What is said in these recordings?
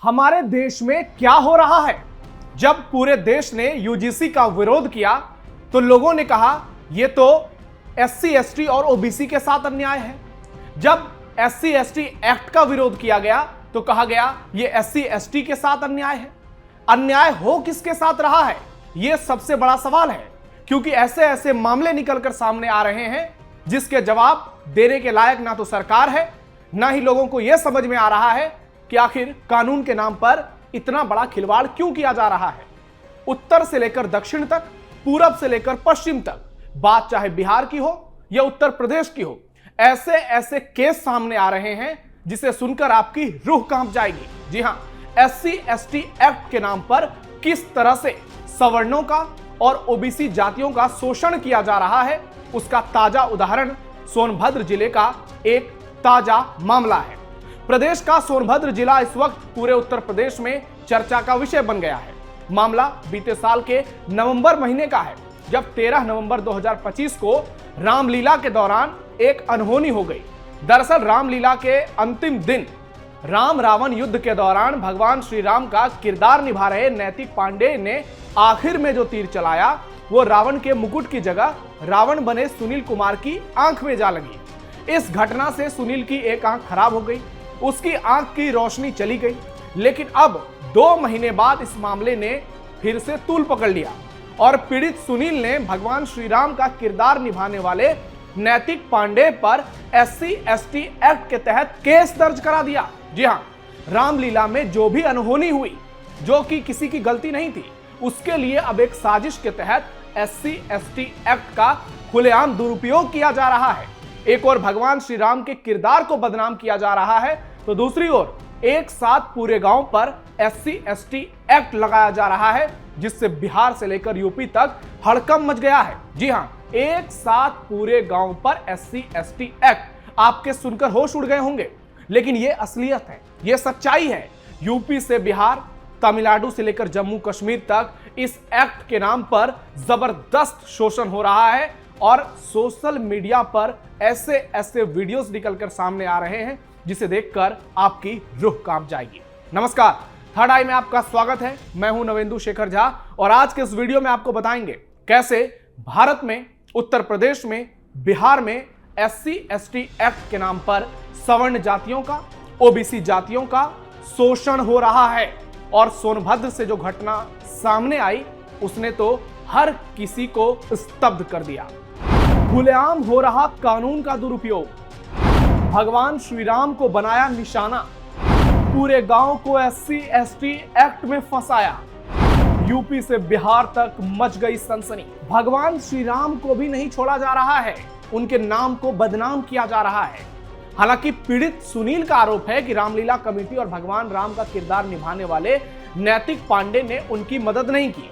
हमारे देश में क्या हो रहा है। जब पूरे देश ने यूजीसी का विरोध किया तो लोगों ने कहा यह तो एससी एसटी और ओबीसी के साथ अन्याय है। जब एससी एसटी एक्ट का विरोध किया गया तो कहा गया यह एससी एसटी के साथ अन्याय है। अन्याय हो किसके साथ रहा है, यह सबसे बड़ा सवाल है, क्योंकि ऐसे ऐसे मामले निकलकर सामने आ रहे हैं जिसके जवाब देने के लायक ना तो सरकार है, ना ही लोगों को यह समझ में आ रहा है कि आखिर कानून के नाम पर इतना बड़ा खिलवाड़ क्यों किया जा रहा है। उत्तर से लेकर दक्षिण तक, पूरब से लेकर पश्चिम तक, बात चाहे बिहार की हो या उत्तर प्रदेश की हो, ऐसे ऐसे केस सामने आ रहे हैं जिसे सुनकर आपकी रूह कांप जाएगी। जी हां, एससी एसटी एक्ट के नाम पर किस तरह से सवर्णों का और ओबीसी जातियों का शोषण किया जा रहा है, उसका ताजा उदाहरण सोनभद्र जिले का एक ताजा मामला है। प्रदेश का सोनभद्र जिला इस वक्त पूरे उत्तर प्रदेश में चर्चा का विषय बन गया है। मामला बीते साल के नवंबर महीने का है, जब 13 नवंबर 2025 को रामलीला के दौरान एक अनहोनी हो गई। दरअसल रामलीला के अंतिम दिन राम रावण युद्ध के दौरान भगवान श्री राम का किरदार निभा रहे नैतिक पांडे ने आखिर में जो तीर चलाया वो रावण के मुकुट की जगह रावण बने सुनील कुमार की आंख में जा लगी। इस घटना से सुनील की एक आंख खराब हो गई, उसकी आंख की रोशनी चली गई। लेकिन अब 2 महीने बाद इस मामले ने फिर से तूल पकड़ लिया और पीड़ित सुनील ने भगवान श्री राम का किरदार निभाने वाले नैतिक पांडे पर एससी एसटी एक्ट के तहत केस दर्ज करा दिया। जी हां, रामलीला में जो भी अनहोनी हुई, जो कि किसी की गलती नहीं थी, उसके लिए अब एक साजिश के तहत एससी एसटी एक्ट का खुलेआम दुरुपयोग किया जा रहा है। एक ओर भगवान श्री राम के किरदार को बदनाम किया जा रहा है तो दूसरी ओर एक साथ पूरे गांव पर एससी एसटी एक्ट लगाया जा रहा है, जिससे बिहार से लेकर यूपी तक हड़कंप मच गया है। जी हां, एक साथ पूरे गांव पर एससी एसटी एक्ट, आपके सुनकर होश उड़ गए होंगे, लेकिन यह असलियत है, यह सच्चाई है। यूपी से बिहार, तमिलनाडु से लेकर जम्मू कश्मीर तक इस एक्ट के नाम पर जबरदस्त शोषण हो रहा है और सोशल मीडिया पर ऐसे ऐसे वीडियोस निकलकर सामने आ रहे हैं जिसे देखकर आपकी रूह कांप जाएगी। नमस्कार, थर्ड आई में आपका स्वागत है। मैं हूं नवेंदु शेखर झा और आज के इस वीडियो में आपको बताएंगे कैसे भारत में, उत्तर प्रदेश में, बिहार में एससी एसटी एक्ट के नाम पर सवर्ण जातियों का, ओबीसी जातियों का शोषण हो रहा है। और सोनभद्र से जो घटना सामने आई उसने तो हर किसी को स्तब्ध कर दिया। खुलेआम हो रहा कानून का दुरुपयोग, भगवान श्री राम को बनाया निशाना, पूरे गांव को एससी एसटी एक्ट में फंसाया, यूपी से बिहार तक मच गई सनसनी। भगवान श्री राम को भी नहीं छोड़ा जा रहा है, उनके नाम को बदनाम किया जा रहा है। हालांकि पीड़ित सुनील का आरोप है कि रामलीला कमेटी और भगवान राम का किरदार निभाने वाले नैतिक पांडे ने उनकी मदद नहीं की।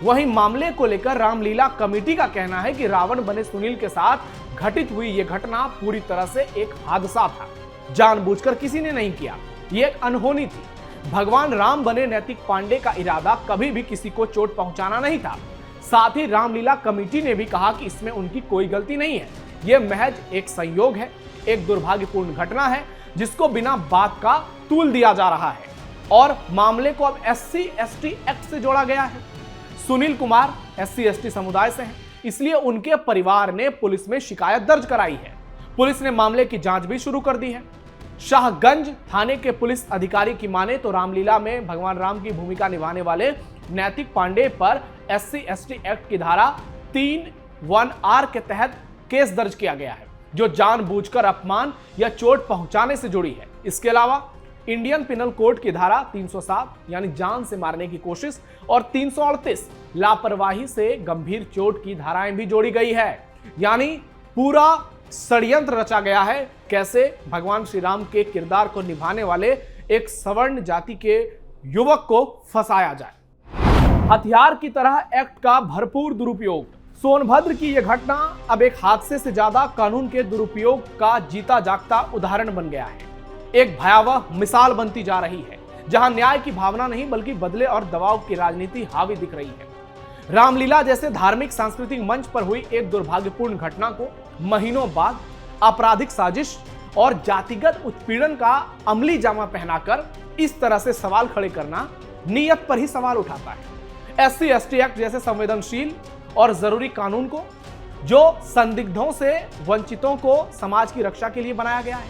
वहीं मामले को लेकर रामलीला कमेटी का कहना है कि रावण बने सुनील के साथ घटित हुई यह घटना पूरी तरह से एक हादसा था, जानबूझकर किसी ने नहीं किया, यह एक अनहोनी थी। भगवान राम बने नैतिक पांडे का इरादा कभी भी किसी को चोट पहुंचाना नहीं था। साथ ही रामलीला कमेटी ने भी कहा कि इसमें उनकी कोई गलती नहीं है, यह महज एक संयोग है, एक दुर्भाग्यपूर्ण घटना है जिसको बिना बात का तूल दिया जा रहा है और मामले को अब एससी एसटी एक्ट से जोड़ा गया है। सुनील कुमार एससी एसटी समुदाय से हैं, इसलिए उनके परिवार ने पुलिस में शिकायत दर्ज कराई है। पुलिस ने मामले की जांच भी शुरू कर दी है। शाहगंज थाने के पुलिस अधिकारी की माने तो रामलीला में भगवान राम की भूमिका निभाने वाले नैतिक पांडे पर एससी एसटी एक्ट की धारा 3(1)R के तहत केस दर्ज किया गया है, जो जानबूझकर अपमान या चोट पहुंचाने से जुड़ी है। इसके अलावा इंडियन पिनल कोड की धारा 307 यानी जान से मारने की कोशिश और 338 लापरवाही से गंभीर चोट की धाराएं भी जोड़ी गई है। यानी पूरा षड्यंत्र रचा गया है कैसे भगवान श्री राम के किरदार को निभाने वाले एक सवर्ण जाति के युवक को फंसाया जाए। हथियार की तरह एक्ट का भरपूर दुरुपयोग। सोनभद्र की यह घटना अब एक हादसे से ज्यादा कानून के दुरुपयोग का जीता जागता उदाहरण बन गया है। एक भयावह मिसाल बनती जा रही है जहां न्याय की भावना नहीं बल्कि बदले और दबाव की राजनीति हावी दिख रही है। रामलीला जैसे धार्मिक सांस्कृतिक मंच पर हुई एक दुर्भाग्यपूर्ण घटना को महीनों बाद आपराधिक साजिश और जातिगत उत्पीड़न का अमली जामा पहनाकर इस तरह से सवाल खड़े करना नीयत पर ही सवाल उठाता है। SC/ST एक्ट जैसे संवेदनशील और जरूरी कानून को, जो संदिग्धों से वंचितों को समाज की रक्षा के लिए बनाया गया है,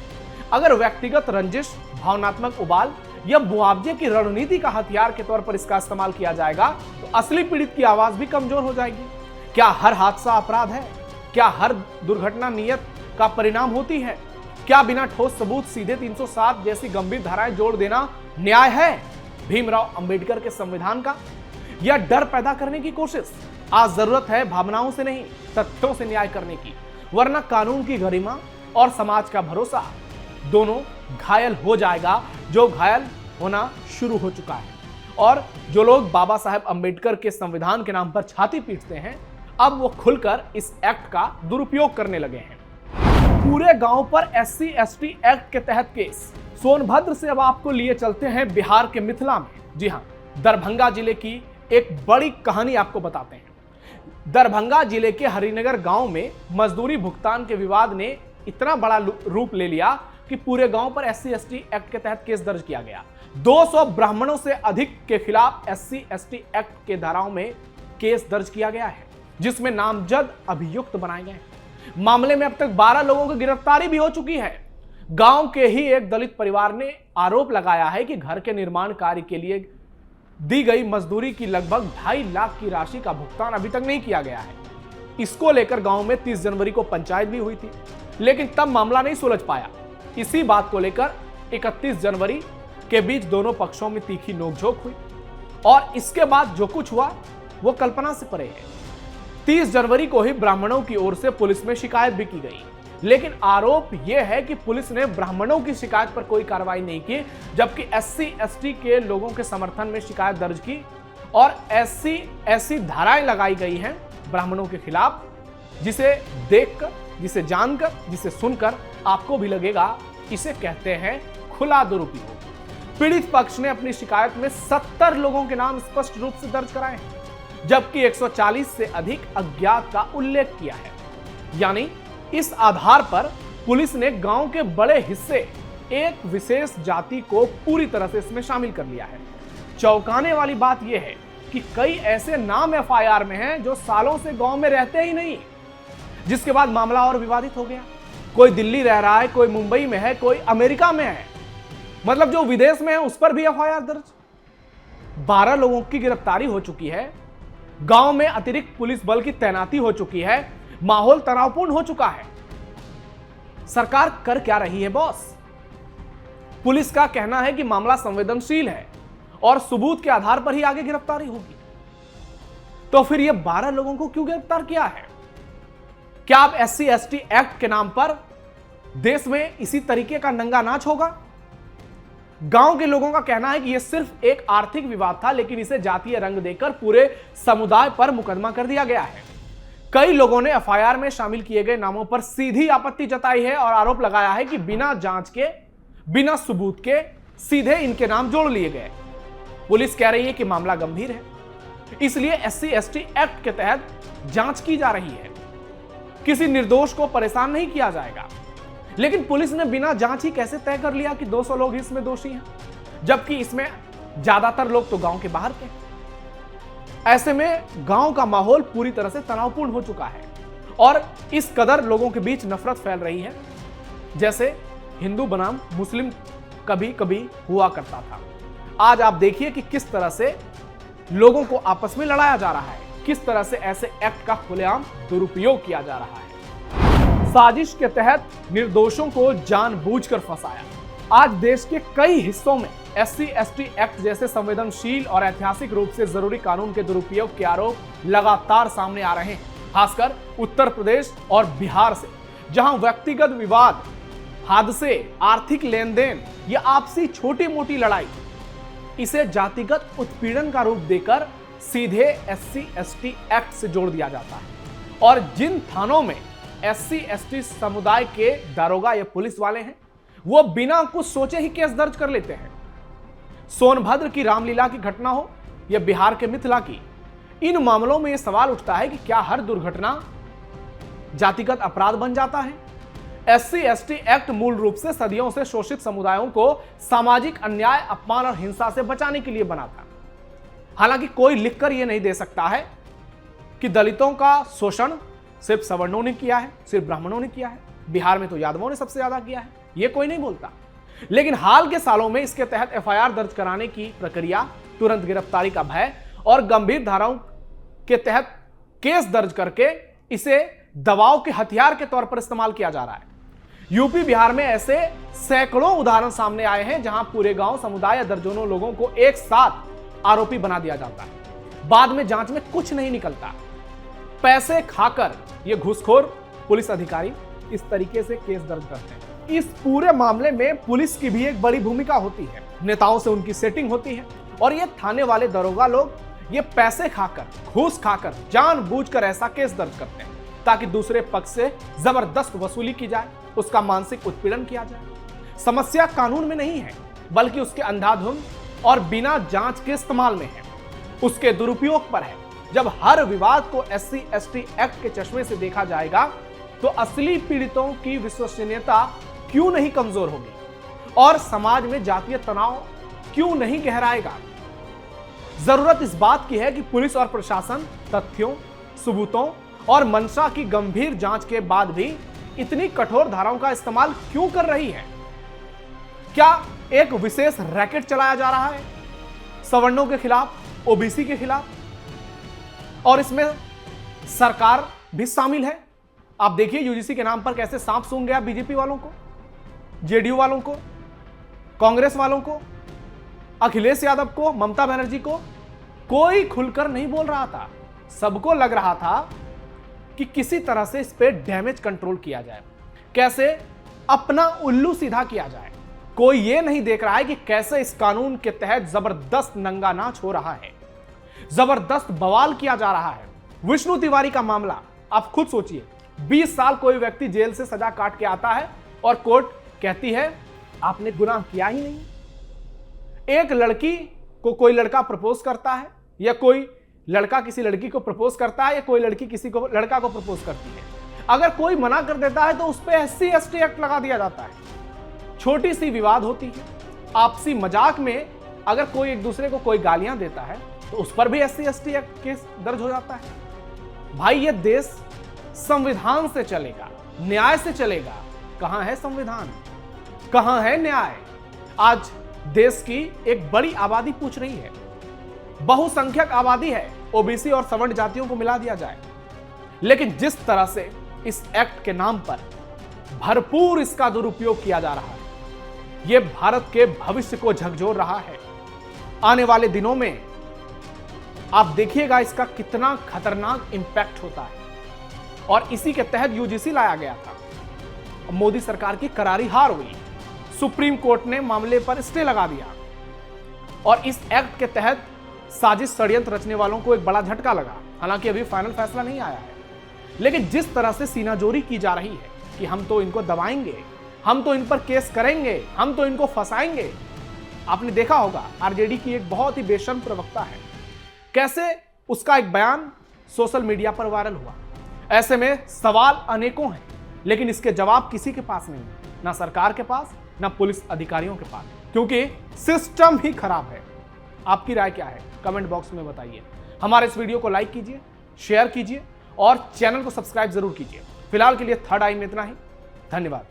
अगर व्यक्तिगत रंजिश, भावनात्मक उबाल या मुआवजे की रणनीति का हथियार के तौर पर इसका इस्तेमाल किया जाएगा तो असली पीड़ित की आवाज भी कमजोर हो जाएगी। क्या हर हादसा अपराध है? क्या हर दुर्घटना नियत का परिणाम होती है? क्या बिना ठोस सबूत सीधे 307 जैसी गंभीर धाराएं जोड़ देना न्याय है? भीमराव अंबेडकर के संविधान का यह डर पैदा करने की कोशिश। आज जरूरत है भावनाओं से नहीं, तथ्यों से न्याय करने की, वरना कानून की गरिमा और समाज का भरोसा दोनों घायल हो जाएगा, जो घायल होना शुरू हो चुका है। और जो लोग बाबा साहेब अंबेडकर के संविधान के नाम पर छाती पीटते हैं, अब वो खुलकर इस एक्ट का दुरुपयोग करने लगे हैं। पूरे गांव पर SC/ST एक्ट के तहत केस। सोनभद्र से अब आपको लिए चलते हैं बिहार के मिथिला में। जी हां, दरभंगा जिले की एक बड़ी कहानी आपको बताते हैं। दरभंगा जिले के हरिनगर गांव में मजदूरी भुगतान के विवाद ने इतना बड़ा रूप ले लिया कि पूरे गांव पर SC/ST एक्ट के तहत केस दर्ज किया गया। 200 ब्राह्मणों से अधिक के खिलाफ SC/ST एक्ट के धाराओं में केस दर्ज किया गया है, जिसमें नामजद अभियुक्त बनाए गए हैं। मामले में अब तक 12 लोगों की गिरफ्तारी भी हो चुकी है। गांव के ही एक दलित परिवार ने आरोप लगाया है कि घर के निर्माण कार्य के लिए दी गई मजदूरी की लगभग 2.5 लाख की राशि का भुगतान अभी तक नहीं किया गया है। इसको लेकर गांव में 30 जनवरी को पंचायत भी हुई थी, लेकिन तब मामला नहीं सुलझ पाया। इसी बात को लेकर 31 जनवरी के बीच दोनों पक्षों में तीखी नोकझोंक हुई और इसके बाद जो कुछ हुआ वो कल्पना से परे है। 30 जनवरी को ही ब्राह्मणों की ओर से पुलिस में शिकायत भी की गई, लेकिन आरोप यह है कि पुलिस ने ब्राह्मणों की शिकायत पर कोई कार्रवाई नहीं की, जबकि SC/ST के लोगों के समर्थन में शिकायत दर्ज की और ऐसी धाराएं लगाई गई हैं ब्राह्मणों के खिलाफ, जिसे देखकर, जिसे जानकर, जिसे सुनकर आपको भी लगेगा इसे कहते हैं खुला दुरुपयोग। पीड़ित पक्ष ने अपनी शिकायत में 70 लोगों के नाम स्पष्ट रूप से दर्ज कराए हैं, जबकि 140 से अधिक अज्ञात का उल्लेख किया है। यानी इस आधार पर पुलिस ने गांव के बड़े हिस्से, एक विशेष जाति को पूरी तरह से इसमें शामिल कर लिया है। चौंकाने वाली बात यह है कि कई ऐसे नाम FIR में हैं जो सालों से गांव में रहते ही नहीं, जिसके बाद मामला और विवादित हो गया। कोई दिल्ली रह रहा है, कोई मुंबई में है, कोई अमेरिका में है, मतलब जो विदेश में है उस पर भी FIR दर्ज। 12 लोगों की गिरफ्तारी हो चुकी है, गांव में अतिरिक्त पुलिस बल की तैनाती हो चुकी है, माहौल तनावपूर्ण हो चुका है। सरकार कर क्या रही है बॉस? पुलिस का कहना है कि मामला संवेदनशील है और सबूत के आधार पर ही आगे गिरफ्तारी होगी। तो फिर ये 12 लोगों को क्यों गिरफ्तार किया है? क्या अब SC/ST एक्ट के नाम पर देश में इसी तरीके का नंगा नाच होगा? गांव के लोगों का कहना है कि यह सिर्फ एक आर्थिक विवाद था, लेकिन इसे जातीय रंग देकर पूरे समुदाय पर मुकदमा कर दिया गया है। कई लोगों ने FIR में शामिल किए गए नामों पर सीधी आपत्ति जताई है और आरोप लगाया है कि बिना जांच के, बिना सबूत के सीधे इनके नाम जोड़ लिए गए। पुलिस कह रही है कि मामला गंभीर है, इसलिए SC/ST एक्ट के तहत जांच की जा रही है, किसी निर्दोष को परेशान नहीं किया जाएगा। लेकिन पुलिस ने बिना जांच ही कैसे तय कर लिया कि 200 लोग इसमें दोषी हैं, जबकि इसमें ज्यादातर लोग तो गांव के बाहर के। ऐसे में गांव का माहौल पूरी तरह से तनावपूर्ण हो चुका है और इस कदर लोगों के बीच नफरत फैल रही है, जैसे हिंदू बनाम मुस्लिम कभी कभी हुआ करता था। आज आप देखिए कि किस तरह से लोगों को आपस में लड़ाया जा रहा है, किस तरह से ऐसे एक्ट का खुलेआम दुरुपयोग किया जा रहा है। साजिश के तहत निर्दोषों को जानबूझकर फंसाया। आज देश के कई हिस्सों में SC/ST एक्ट जैसे संवेदनशील और ऐतिहासिक रूप से जरूरी कानून के दुरुपयोग के आरोप लगातार सामने आ रहे हैं, खासकर उत्तर प्रदेश और बिहार से, जहां व्यक्तिगत विवाद, हादसे, आर्थिक लेन देन या आपसी छोटी मोटी लड़ाई, इसे जातिगत उत्पीड़न का रूप देकर सीधे SC/ST एक्ट से जोड़ दिया जाता है। और जिन थानों में SC/ST समुदाय के दारोगा या पुलिस वाले हैं, वो बिना कुछ सोचे ही केस दर्ज कर लेते हैं। सोनभद्र की रामलीला की घटना हो या बिहार के मिथिला की, इन मामलों में यह सवाल उठता है कि क्या हर दुर्घटना जातिगत अपराध बन जाता है? SC/ST एक्ट मूल रूप से सदियों से शोषित समुदायों को सामाजिक अन्याय, अपमान और हिंसा से बचाने के लिए बना था। हालांकि कोई लिखकर यह नहीं दे सकता है कि दलितों का शोषण सिर्फ सवर्णों ने किया है, सिर्फ ब्राह्मणों ने किया है। बिहार में तो यादवों ने सबसे ज्यादा किया है, यह कोई नहीं बोलता। लेकिन हाल के सालों में इसके तहत FIR दर्ज कराने की प्रक्रिया, तुरंत गिरफ्तारी का भय और गंभीर धाराओं के तहत केस दर्ज करके इसे दबाव के हथियार के तौर पर इस्तेमाल किया जा रहा है। यूपी, बिहार में ऐसे सैकड़ों उदाहरण सामने आए हैं जहां पूरे गांव, समुदाय या दर्जनों लोगों को एक साथ आरोपी बना दिया जाता है। बाद में जांच में कुछ नहीं निकलता। पैसे खाकर ये घूसखोर पुलिस अधिकारी इस तरीके से केस दर्ज करते हैं। इस पूरे मामले में पुलिस की भी एक बड़ी भूमिका होती है। नेताओं से उनकी सेटिंग होती है और ये थाने वाले दरोगा लोग ये पैसे खाकर, घूस खाकर, जानबूझकर ऐसा केस दर्ज करते हैं ताकि दूसरे पक्ष से जबरदस्त वसूली की जाए, उसका मानसिक उत्पीड़न किया जाए। समस्या कानून में नहीं है, बल्कि उसके अंधाधुंध और बिना जांच के इस्तेमाल में है, उसके दुरुपयोग पर है। जब हर विवाद को SC/ST एक्ट के चश्मे से देखा जाएगा तो असली पीड़ितों की विश्वसनीयता क्यों नहीं कमजोर होगी और समाज में जातीय तनाव क्यों नहीं गहराएगा। जरूरत इस बात की है कि पुलिस और प्रशासन तथ्यों, सबूतों और मंशा की गंभीर जांच के बाद भी इतनी कठोर धाराओं का इस्तेमाल क्यों कर रही है। क्या एक विशेष रैकेट चलाया जा रहा है सवर्णों के खिलाफ, OBC के खिलाफ, और इसमें सरकार भी शामिल है। आप देखिए UGC के नाम पर कैसे सांप सूंघ गया बीजेपी वालों को, JDU वालों को, कांग्रेस वालों को, अखिलेश यादव को, ममता बनर्जी को। कोई खुलकर नहीं बोल रहा था। सबको लग रहा था कि किसी तरह से इस पे डैमेज कंट्रोल किया जाए, कैसे अपना उल्लू सीधा किया जाए। कोई ये नहीं देख रहा है कि कैसे इस कानून के तहत जबरदस्त नंगा नाच हो रहा है, जबरदस्त बवाल किया जा रहा है। विष्णु तिवारी का मामला आप खुद सोचिए। 20 साल कोई व्यक्ति जेल से सजा काट के आता है और कोर्ट कहती है आपने गुनाह किया ही नहीं। एक लड़की को कोई लड़का प्रपोज करता है, या कोई लड़का किसी लड़की को प्रपोज करता है, या कोई लड़की किसी को लड़का को प्रपोज करती है। अगर कोई मना कर देता है तो उस पर SC/ST एक्ट लगा दिया जाता है। छोटी सी विवाद होती है, आपसी मजाक में अगर कोई एक दूसरे को कोई गालियां देता है तो उस पर भी SC/ST एक्ट केस दर्ज हो जाता है। भाई ये देश संविधान से चलेगा, न्याय से चलेगा। कहां है संविधान, कहां है न्याय। आज देश की एक बड़ी आबादी पूछ रही है, बहुसंख्यक आबादी है, OBC और सवर्ण जातियों को मिला दिया जाए। लेकिन जिस तरह से इस एक्ट के नाम पर भरपूर इसका दुरुपयोग किया जा रहा है, यह भारत के भविष्य को झकझोर रहा है। आने वाले दिनों में आप देखिएगा इसका कितना खतरनाक इंपैक्ट होता है। और इसी के तहत UGC लाया गया था। मोदी सरकार की करारी हार हुई, सुप्रीम कोर्ट ने मामले पर स्टे लगा दिया और इस एक्ट के तहत साजिश षड्यंत्र रचने वालों को एक बड़ा झटका लगा। हालांकि अभी फाइनल फैसला नहीं आया है, लेकिन जिस तरह से सीनाजोरी की जा रही है कि हम तो इनको दबाएंगे, हम तो इन पर केस करेंगे, हम तो इनको फंसाएंगे। आपने देखा होगा RJD की एक बहुत ही बेशर्म प्रवक्ता है, कैसे उसका एक बयान सोशल मीडिया पर वायरल हुआ। ऐसे में सवाल अनेकों हैं, लेकिन इसके जवाब किसी के पास नहीं, ना सरकार के पास, ना पुलिस अधिकारियों के पास, क्योंकि सिस्टम ही खराब है। आपकी राय क्या है कमेंट बॉक्स में बताइए। हमारे इस वीडियो को लाइक कीजिए, शेयर कीजिए और चैनल को सब्सक्राइब जरूर कीजिए। फिलहाल के लिए थर्ड आई में इतना ही। धन्यवाद।